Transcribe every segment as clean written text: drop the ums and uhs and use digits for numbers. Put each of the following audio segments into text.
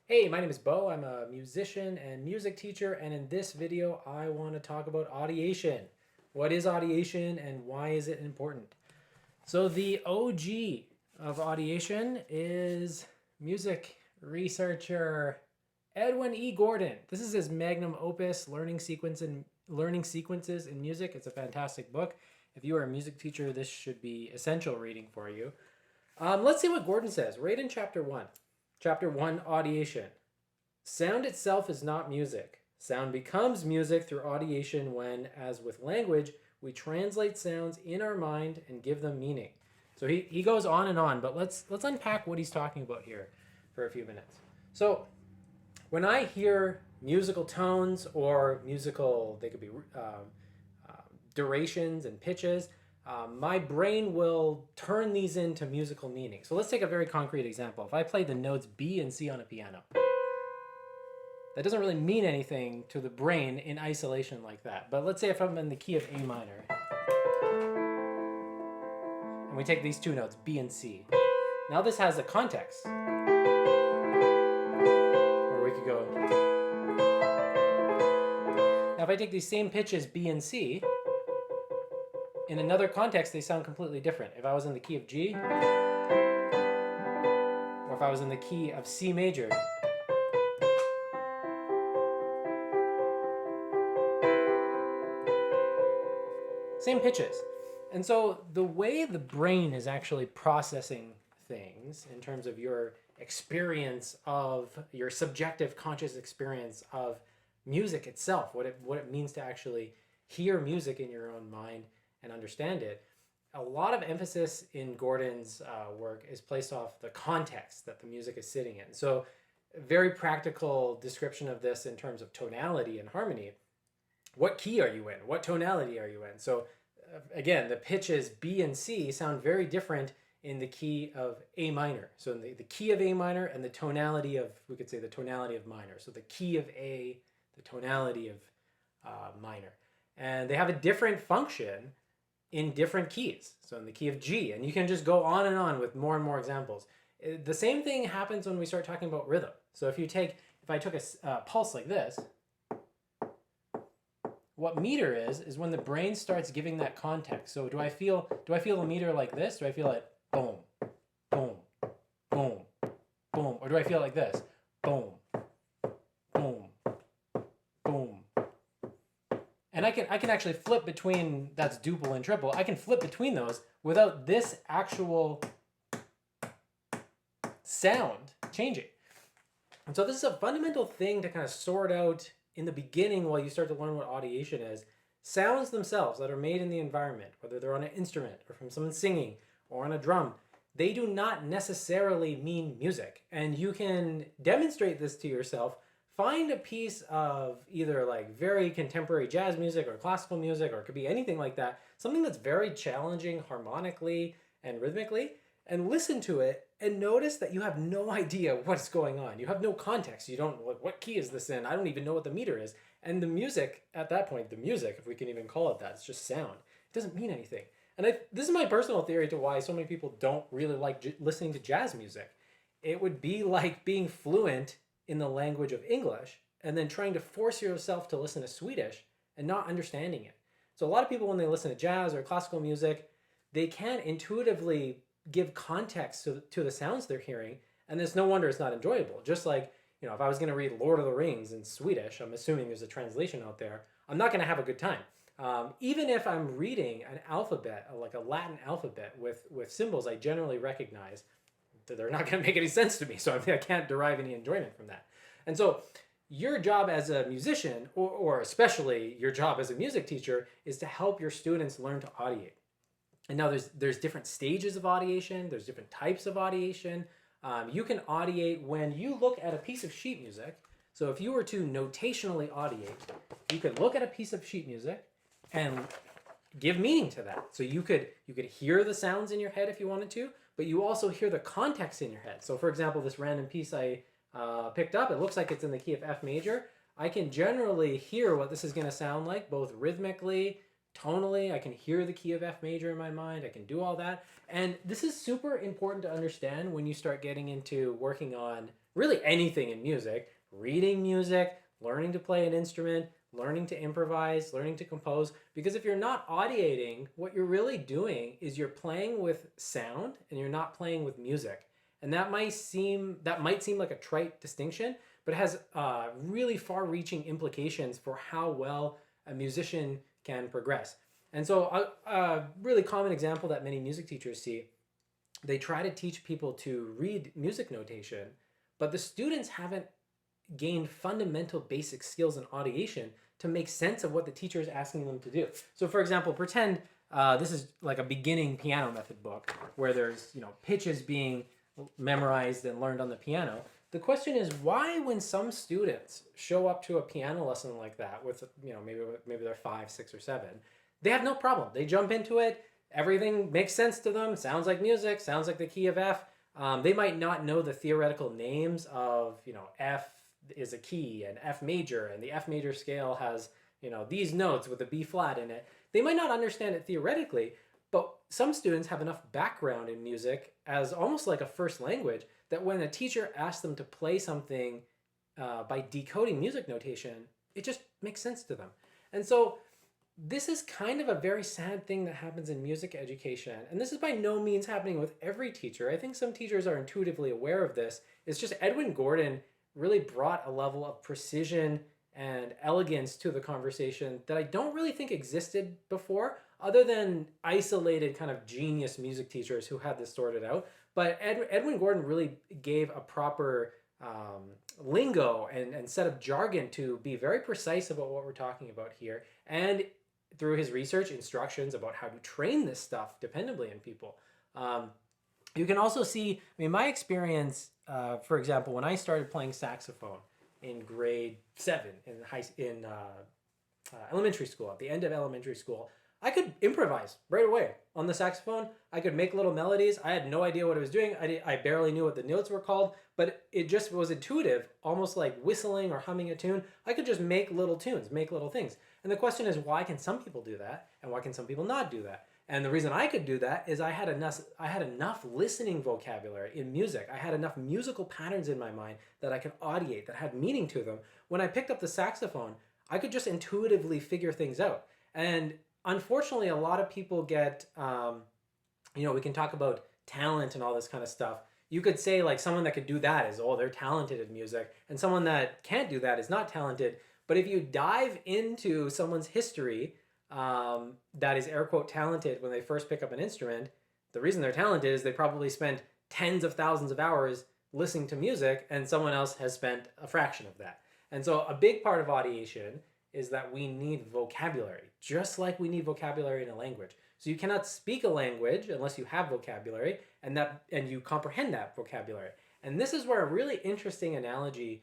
Hey, my name is Beau. I'm a musician and music teacher, and in this video, I want to talk about audiation. What is audiation and why is it important? So, the OG of audiation is music researcher Edwin Gordon. This is his magnum opus, learning sequences in music. It's a fantastic book. If you are a music teacher, this should be essential reading for you. Let's see what Gordon says right in chapter 1. Chapter 1, audiation. Sound itself is not music. Sound becomes music through audiation when, as with language, we translate sounds in our mind and give them meaning. So he goes on and on, but let's unpack what he's talking about here for a few minutes. So when I hear musical tones or musical, they could be durations and pitches, my brain will turn these into musical meaning. So let's take a very concrete example. If I play the notes B and C on a piano, that doesn't really mean anything to the brain in isolation like that. But let's say if I'm in the key of A minor, and we take these two notes, B and C. Now this has a context. Or we could go. Now if I take these same pitches, B and C, in another context, they sound completely different. If I was in the key of G, or if I was in the key of C major, same pitches. And so the way the brain is actually processing things in terms of your experience of your subjective conscious experience of music itself, what it means to actually hear music in your own mind and understand it, a lot of emphasis in Gordon's work is placed off the context that the music is sitting in. So a very practical description of this in terms of tonality and harmony. What key are you in? What tonality are you in? So again, the pitches B and C sound very different in the key of A minor. So in the key of A minor and the tonality of, we could say the tonality of minor. So the key of A, the tonality of minor. And they have a different function in different keys. So in the key of G, and you can just go on and on with more and more examples. The same thing happens when we start talking about rhythm. So if I took a pulse like this, what meter is when the brain starts giving that context. So do I feel the meter like this? Do I feel it boom, boom, boom, boom? Or do I feel like this? Boom, boom, boom. And I can actually flip between, that's duple and triple. I can flip between those without this actual sound changing. And so this is a fundamental thing to kind of sort out in the beginning while you start to learn what audiation is. Sounds themselves that are made in the environment, whether they're on an instrument or from someone singing or on a drum, they do not necessarily mean music. And you can demonstrate this to yourself. Find a piece of either like very contemporary jazz music or classical music, or it could be anything like that, something that's very challenging harmonically and rhythmically, and listen to it and notice that you have no idea what's going on. You have no context. You don't, what key is this in? I don't even know what the meter is. And the music, at that point, the music, if we can even call it that, it's just sound. It doesn't mean anything. And this is my personal theory to why so many people don't really like listening to jazz music. It would be like being fluent in the language of English and then trying to force yourself to listen to Swedish and not understanding it. So a lot of people, when they listen to jazz or classical music, they can't intuitively give context to the sounds they're hearing, and it's no wonder it's not enjoyable. Just like, if I was going to read Lord of the Rings in Swedish, I'm assuming there's a translation out there, I'm not going to have a good time. Even if I'm reading an alphabet, like a Latin alphabet with symbols I generally recognize, they're not going to make any sense to me, so I can't derive any enjoyment from that. And so your job as a musician, or especially your job as a music teacher, is to help your students learn to audiate. And now there's different stages of audiation. There's different types of audiation. You can audiate when you look at a piece of sheet music. So if you were to notationally audiate, you could look at a piece of sheet music and give meaning to that. So you could hear the sounds in your head if you wanted to, but you also hear the context in your head. So for example, this random piece I picked up, it looks like it's in the key of F major. I can generally hear what this is going to sound like, both rhythmically, tonally, I can hear the key of F major in my mind. I can do all that. And this is super important to understand when you start getting into working on really anything in music, reading music, learning to play an instrument, learning to improvise, learning to compose. Because if you're not audiating, what you're really doing is you're playing with sound and you're not playing with music. And that might seem like a trite distinction, but it has really far-reaching implications for how well a musician can progress. And so a really common example that many music teachers see, they try to teach people to read music notation, but the students haven't gained fundamental basic skills in audiation to make sense of what the teacher is asking them to do. So for example, pretend this is like a beginning piano method book where there's pitches being memorized and learned on the piano. The question is, why, when some students show up to a piano lesson like that with maybe they're 5, 6, or 7, they have no problem. They jump into it. Everything makes sense to them. Sounds like music. Sounds like the key of F. They might not know the theoretical names of F is a key and F major, and the F major scale has these notes with a B flat in it. They might not understand it theoretically, but some students have enough background in music as almost like a first language that when a teacher asks them to play something by decoding music notation, it just makes sense to them. And so this is kind of a very sad thing that happens in music education. And this is by no means happening with every teacher. I think some teachers are intuitively aware of this. It's just Edwin Gordon really brought a level of precision and elegance to the conversation that I don't really think existed before, other than isolated kind of genius music teachers who had this sorted out. But Edwin Gordon really gave a proper lingo and set of jargon to be very precise about what we're talking about here. And through his research, instructions about how to train this stuff dependably in people. You can also see, my experience, for example, when I started playing saxophone in grade 7 in elementary school, at the end of elementary school, I could improvise right away on the saxophone. I could make little melodies. I had no idea what I was doing. I barely knew what the notes were called, but it just was intuitive, almost like whistling or humming a tune. I could just make little tunes, make little things. And the question is, why can some people do that, and why can some people not do that? And the reason I could do that is I had enough listening vocabulary in music. I had enough musical patterns in my mind that I could audiate, that had meaning to them. When I picked up the saxophone, I could just intuitively figure things out. And unfortunately, a lot of people get, we can talk about talent and all this kind of stuff. You could say like someone that could do that is, they're talented at music, and someone that can't do that is not talented. But if you dive into someone's history, that is air quote talented when they first pick up an instrument, the reason they're talented is they probably spent tens of thousands of hours listening to music, and someone else has spent a fraction of that. And so a big part of audiation is that we need vocabulary, just like we need vocabulary in a language. So you cannot speak a language unless you have vocabulary and you comprehend that vocabulary. And this is where a really interesting analogy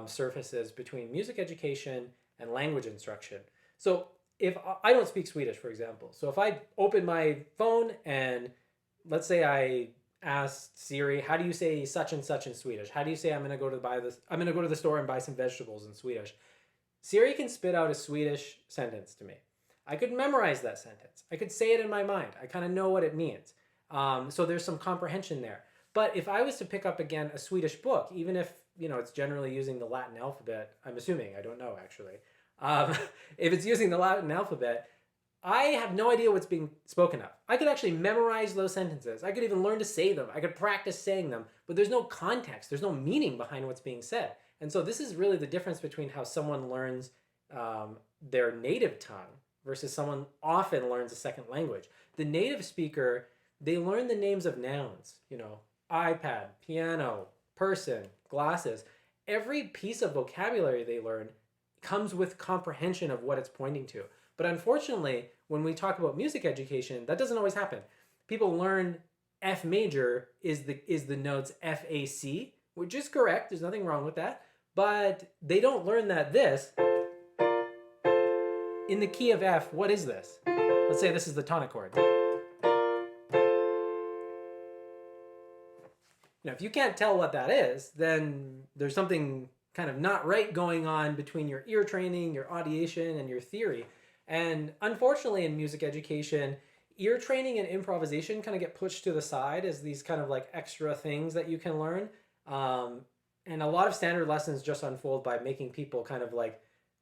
surfaces between music education and language instruction. So if I don't speak Swedish, for example, so if I open my phone and let's say I asked Siri, how do you say such and such in Swedish? How do you say I'm going to go to the store and buy some vegetables in Swedish? Siri can spit out a Swedish sentence to me. I could memorize that sentence. I could say it in my mind. I kind of know what it means. So there's some comprehension there. But if I was to pick up again a Swedish book, even if it's generally using the Latin alphabet, I'm assuming, I don't know actually. If it's using the Latin alphabet, I have no idea what's being spoken of. I could actually memorize those sentences. I could even learn to say them. I could practice saying them, but there's no context. There's no meaning behind what's being said. And so this is really the difference between how someone learns their native tongue versus someone often learns a second language. The native speaker, they learn the names of nouns, iPad, piano, person, glasses. Every piece of vocabulary they learn comes with comprehension of what it's pointing to. But unfortunately, when we talk about music education, that doesn't always happen. People learn F major is the notes FAC, which is correct. There's nothing wrong with that. But they don't learn that this, in the key of F, what is this? Let's say this is the tonic chord. If you can't tell what that is, then there's something kind of not right going on between your ear training, your audiation, and your theory. And unfortunately, in music education, ear training and improvisation kind of get pushed to the side as these kind of like extra things that you can learn. Um, and a lot of standard lessons just unfold by making people kind of like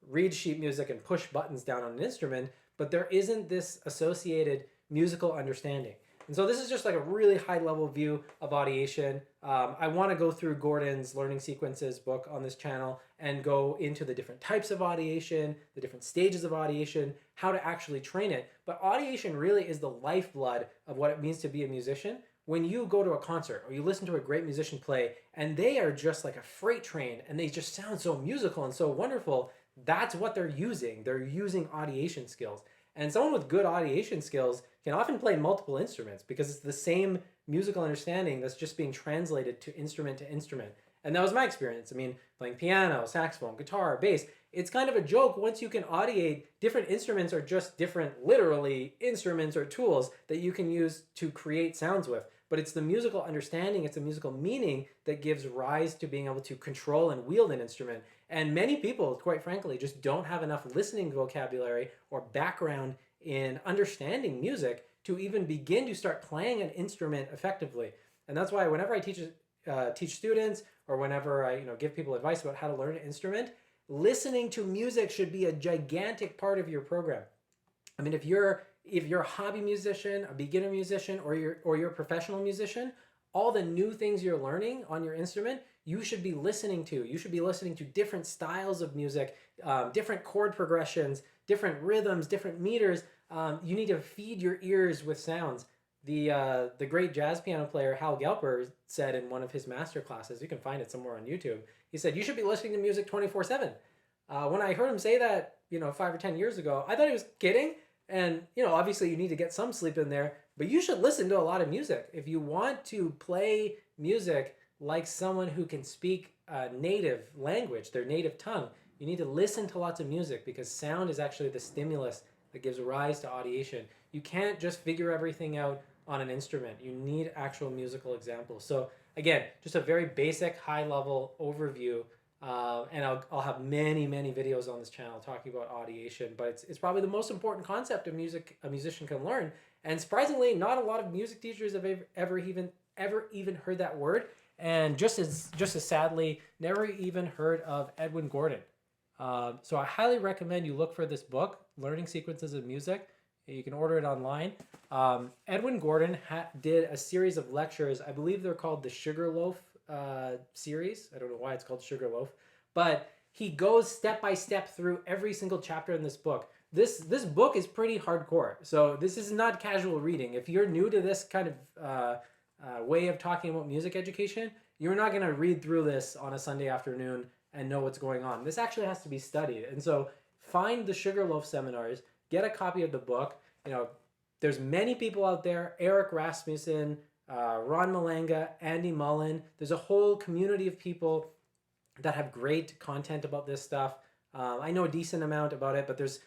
read sheet music and push buttons down on an instrument, but there isn't this associated musical understanding. And so this is just like a really high level view of audiation. I want to go through Gordon's learning sequences book on this channel and go into the different types of audiation, the different stages of audiation, how to actually train it. But audiation really is the lifeblood of what it means to be a musician. When you go to a concert or you listen to a great musician play and they are just like a freight train and they just sound so musical and so wonderful, that's what they're using. They're using audiation skills. And someone with good audiation skills can often play multiple instruments because it's the same musical understanding that's just being translated to instrument. And that was my experience. I mean, playing piano, saxophone, guitar, bass, it's kind of a joke once you can audiate. Different instruments are just different, literally, instruments or tools that you can use to create sounds with. But it's the musical understanding, it's the musical meaning that gives rise to being able to control and wield an instrument. And many people, quite frankly, just don't have enough listening vocabulary or background in understanding music to even begin to start playing an instrument effectively. And that's why whenever I teach students or whenever I give people advice about how to learn an instrument, listening to music should be a gigantic part of your program. I mean, if you're a hobby musician, a beginner musician, or you're a professional musician, all the new things you're learning on your instrument, you should be listening to. You should be listening to different styles of music, different chord progressions, different rhythms, different meters. You need to feed your ears with sounds. The great jazz piano player Hal Galper said in one of his master classes, you can find it somewhere on YouTube, he said, you should be listening to music 24/7. When I heard him say that, 5 or 10 years ago, I thought he was kidding. And, obviously you need to get some sleep in there, but you should listen to a lot of music. If you want to play music like someone who can speak a native language, their native tongue, you need to listen to lots of music because sound is actually the stimulus that gives rise to audiation. You can't just figure everything out on an instrument. You need actual musical examples. So again, just a very basic high-level overview. And I'll have many videos on this channel talking about audiation, but it's probably the most important concept of music a musician can learn. And surprisingly, not a lot of music teachers have ever even heard that word, and just as sadly, never even heard of Edwin Gordon. So I highly recommend you look for this book, Learning Sequences of Music. You can order it online. Edwin Gordon did a series of lectures. I believe they're called the Sugarloaf series. I don't know why it's called Sugarloaf, but he goes step by step through every single chapter in this book. This book is pretty hardcore, so this is not casual reading. If you're new to this kind of way of talking about music education, you're not going to read through this on a Sunday afternoon and know what's going on. This actually has to be studied, and so find the Sugarloaf seminars, get a copy of the book. There's many people out there, Eric Rasmussen, Ron Malanga, Andy Mullen. There's a whole community of people that have great content about this stuff. I know a decent amount about it, but there's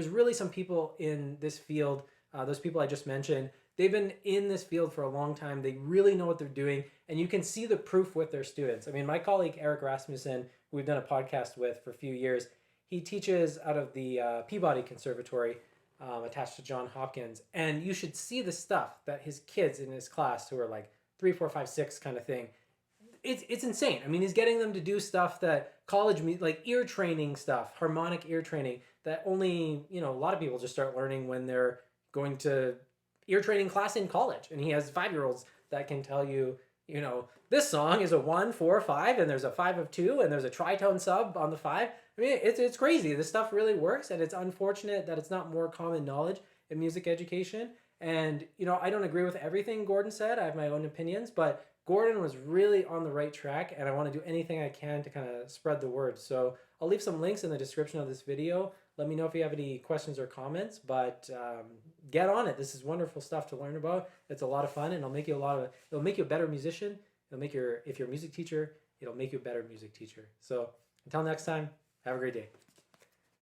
really some people in this field. Those people I just mentioned, they've been in this field for a long time. They really know what they're doing, and you can see the proof with their students. I mean, my colleague Eric Rasmussen, who we've done a podcast with for a few years, he teaches out of the Peabody Conservatory, attached to Johns Hopkins, and you should see the stuff that his kids in his class, who are like 3, 4, 5, 6 kind of thing, it's insane. I mean, he's getting them to do stuff that like ear training stuff, harmonic ear training, that only a lot of people just start learning when they're going to ear training class in college. And he has 5-year-olds that can tell you, this song is a 1, 4, 5, and there's a 5 of 2, and there's a tritone sub on the 5. I mean, it's crazy. This stuff really works, and it's unfortunate that it's not more common knowledge in music education. And, I don't agree with everything Gordon said. I have my own opinions, but Gordon was really on the right track, and I want to do anything I can to kind of spread the word. So I'll leave some links in the description of this video. Let me know if you have any questions or comments, but get on it. This is wonderful stuff to learn about. It's a lot of fun, and it'll make you a better musician. If you're a music teacher, it'll make you a better music teacher. So until next time, have a great day.